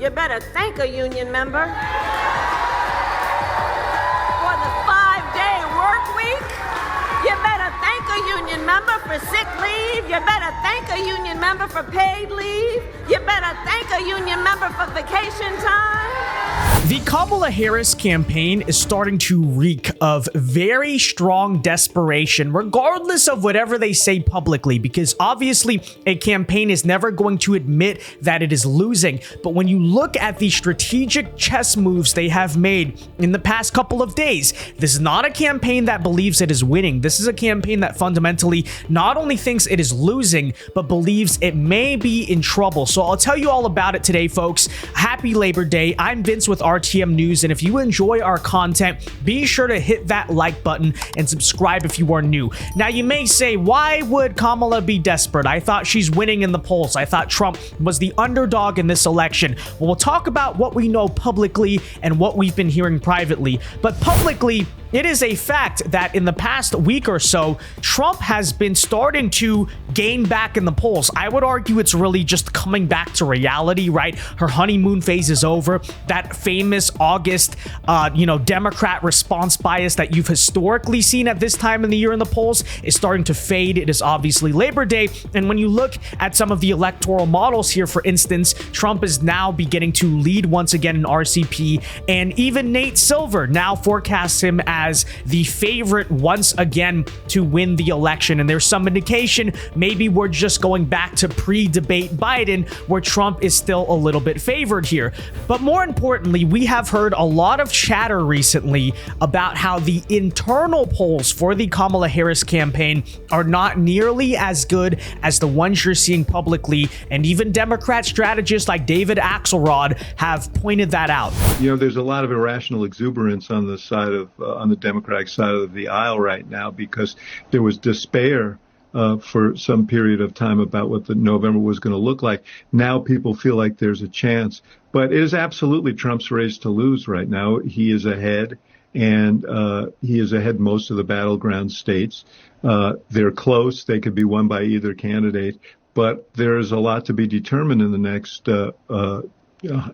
You better thank a union member. For the 5-day work week, you better thank a union member for sick leave. You better thank a union member for paid leave. You better thank a union member for vacation time. The Kamala Harris campaign is starting to reek of very strong desperation, regardless of whatever they say publicly, because obviously a campaign is never going to admit that it is losing. But when you look at the strategic chess moves they have made in the past couple of days, this is not a campaign that believes it is winning. This is a campaign that fundamentally not only thinks it is losing, but believes it may be in trouble. So I'll tell you all about it today, folks. Happy Labor Day. I'm Vince with RTM News, and if you enjoy our content, be sure to hit that like button and subscribe if you are new. Now, you may say, why would Kamala be desperate? I thought she's winning in the polls. I thought Trump was the underdog in this election. Well, we'll talk about what we know publicly and what we've been hearing privately. But publicly, it is a fact that in the past week or so, Trump has been starting to gain back in the polls. I would argue it's really just coming back to reality, right? Her honeymoon phase is over. That famous August, Democrat response bias that you've historically seen at this time in the year in the polls is starting to fade. It is obviously Labor Day. And when you look at some of the electoral models here, for instance, Trump is now beginning to lead once again in RCP. And even Nate Silver now forecasts him as the favorite once again to win the election. And there's some indication maybe we're just going back to pre-debate Biden, where Trump is still a little bit favored here. But more importantly, we have heard a lot of chatter recently about how the internal polls for the Kamala Harris campaign are not nearly as good as the ones you're seeing publicly. And even Democrat strategists like David Axelrod have pointed that out. You know, there's a lot of irrational exuberance on the side of on the Democratic side of the aisle right now, because there was despair for some period of time about what the November was going to look like. Now people feel like there's a chance, but it is absolutely Trump's race to lose right now. He is ahead, and he is ahead most of the battleground states. They're close. They could be won by either candidate, but there's a lot to be determined in the next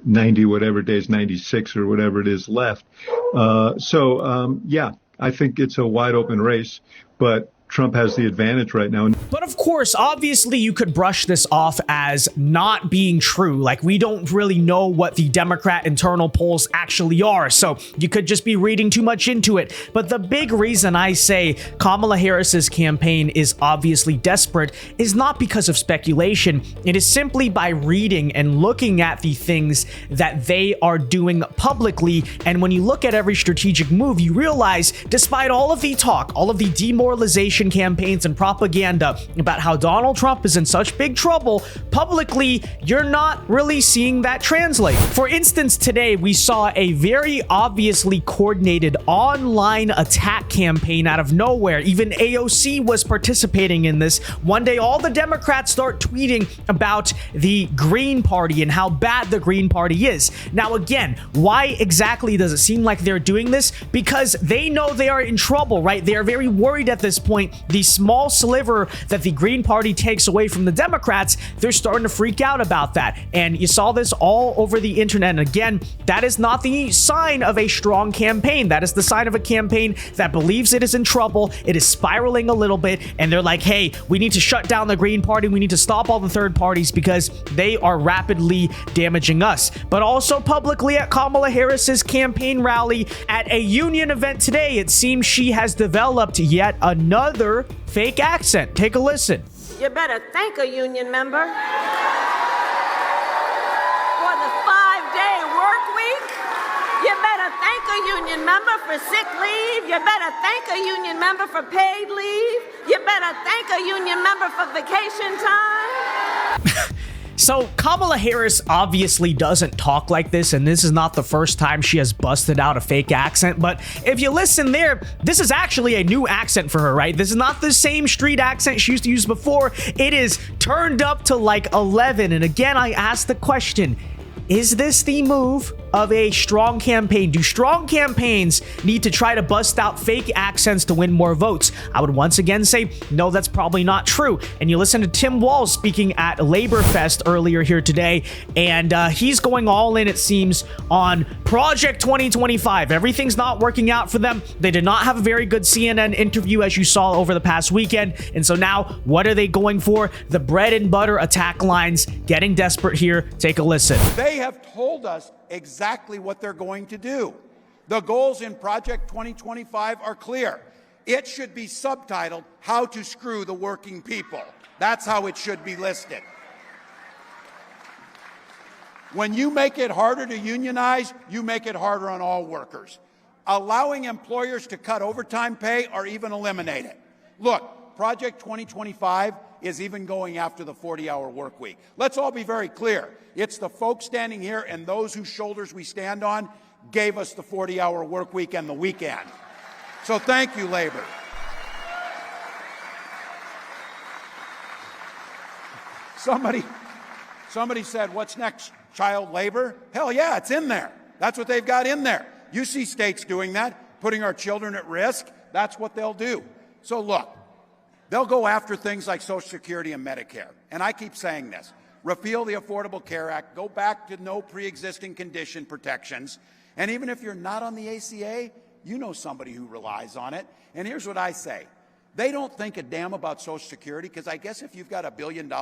90 whatever days, 96 or whatever it is left. Yeah, I think it's a wide open race, but Trump has the advantage right now. But of course, obviously, you could brush this off as not being true. Like, we don't really know what the Democrat internal polls actually are, so you could just be reading too much into it. But the big reason I say Kamala Harris's campaign is obviously desperate is not because of speculation. It is simply by reading and looking at the things that they are doing publicly. And when you look at every strategic move, you realize, despite all of the talk, all of the demoralization campaigns and propaganda about how Donald Trump is in such big trouble, publicly, you're not really seeing that translate. For instance, today we saw a very obviously coordinated online attack campaign out of nowhere. Even AOC was participating in this. One day, all the Democrats start tweeting about the Green Party and how bad the Green Party is. Now, again, why exactly does it seem like they're doing this? Because they know they are in trouble, right? They are very worried at this point. The small sliver that the Green Party takes away from the Democrats, they're starting to freak out about that. And you saw this all over the internet. And again, that is not the sign of a strong campaign. That is the sign of a campaign that believes it is in trouble. It is spiraling a little bit. And they're like, hey, we need to shut down the Green Party. We need to stop all the third parties because they are rapidly damaging us. But also publicly at Kamala Harris's campaign rally at a union event today, it seems she has developed yet another fake accent. Take a listen. You better thank a union member. For the 5-day work week, you better thank a union member for sick leave. You better thank a union member for paid leave. You better thank a union member for vacation time. So Kamala Harris obviously doesn't talk like this, and this is not the first time she has busted out a fake accent. But if you listen there, this is actually a new accent for her, right? This is not the same street accent she used to use before. It is turned up to like 11. And again, I ask the question, is this the move of a strong campaign? Do strong campaigns need to try to bust out fake accents to win more votes? I would once again say, no, that's probably not true. And you listen to Tim Walz speaking at Labor Fest earlier here today, and he's going all in, it seems, on Project 2025. Everything's not working out for them. They did not have a very good CNN interview, as you saw over the past weekend. And so now, what are they going for? The bread and butter attack lines, getting desperate here. Take a listen. They have told us exactly what they're going to do. The goals in Project 2025 are clear. It should be subtitled, How to Screw the Working People. That's how it should be listed. When you make it harder to unionize, you make it harder on all workers. Allowing employers to cut overtime pay or even eliminate it. Look, Project 2025 is even going after the 40-hour work week. Let's all be very clear. It's the folks standing here and those whose shoulders we stand on gave us the 40-hour work week and the weekend. So thank you, Labor. Somebody said, what's next? Child labor? Hell yeah, it's in there. That's what they've got in there. You see states doing that, putting our children at risk. That's what they'll do. So look, they'll go after things like Social Security and Medicare. And I keep saying this. Repeal the Affordable Care Act. Go back to no pre-existing condition protections. And even if you're not on the ACA, you know somebody who relies on it. And here's what I say. They don't think a damn about Social Security because I guess if you've got $1 billion,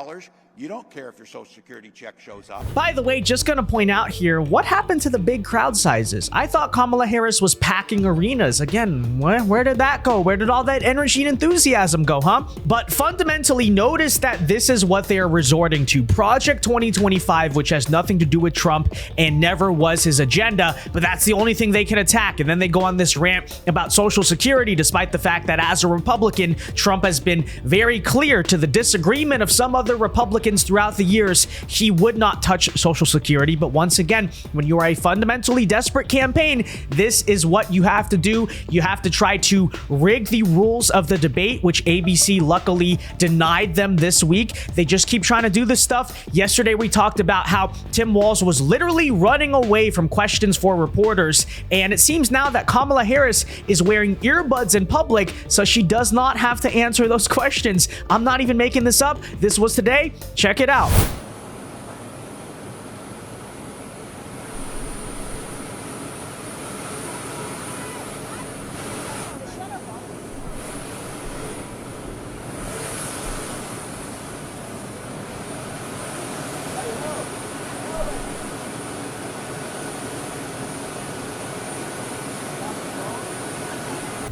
you don't care if your Social Security check shows up. By the way, just going to point out here, what happened to the big crowd sizes? I thought Kamala Harris was packing arenas. Again, where did that go? Where did all that energy and enthusiasm go, huh? But fundamentally, notice that this is what they are resorting to. Project 2025, which has nothing to do with Trump and never was his agenda, but that's the only thing they can attack. And then they go on this rant about Social Security, despite the fact that as a Republican, Trump has been very clear to the disagreement of some other Republicans throughout the years, he would not touch Social Security. But once again, when you are a fundamentally desperate campaign, this is what you have to do. You have to try to rig the rules of the debate, which ABC luckily denied them this week. They just keep trying to do this stuff. Yesterday, we talked about how Tim Walz was literally running away from questions for reporters. And it seems now that Kamala Harris is wearing earbuds in public, so she does not have to answer those questions. I'm not even making this up. This was today. Check it out.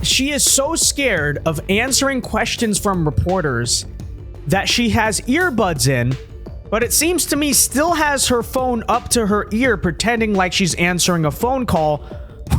She is so scared of answering questions from reporters that she has earbuds in, but it seems to me still has her phone up to her ear pretending like she's answering a phone call,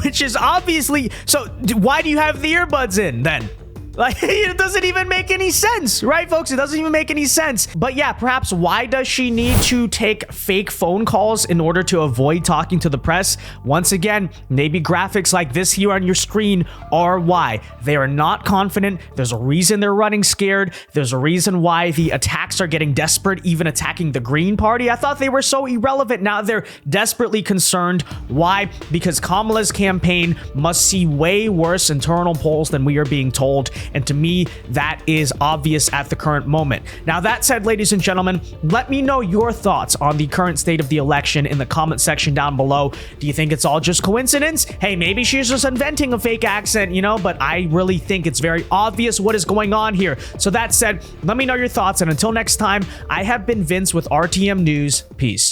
which is obviously... So why do you have the earbuds in then? Like, it doesn't even make any sense, right, folks? It doesn't even make any sense. But yeah, perhaps why does she need to take fake phone calls in order to avoid talking to the press? Once again, maybe graphics like this here on your screen are why. They are not confident. There's a reason they're running scared. There's a reason why the attacks are getting desperate, even attacking the Green Party. I thought they were so irrelevant. Now they're desperately concerned. Why? Because Kamala's campaign must see way worse internal polls than we are being told. And to me, that is obvious at the current moment. Now, that said, ladies and gentlemen, let me know your thoughts on the current state of the election in the comment section down below. Do you think it's all just coincidence? Hey, maybe she's just inventing a fake accent, you know, but I really think it's very obvious what is going on here. So that said, let me know your thoughts. And until next time, I have been Vince with RTM News. Peace.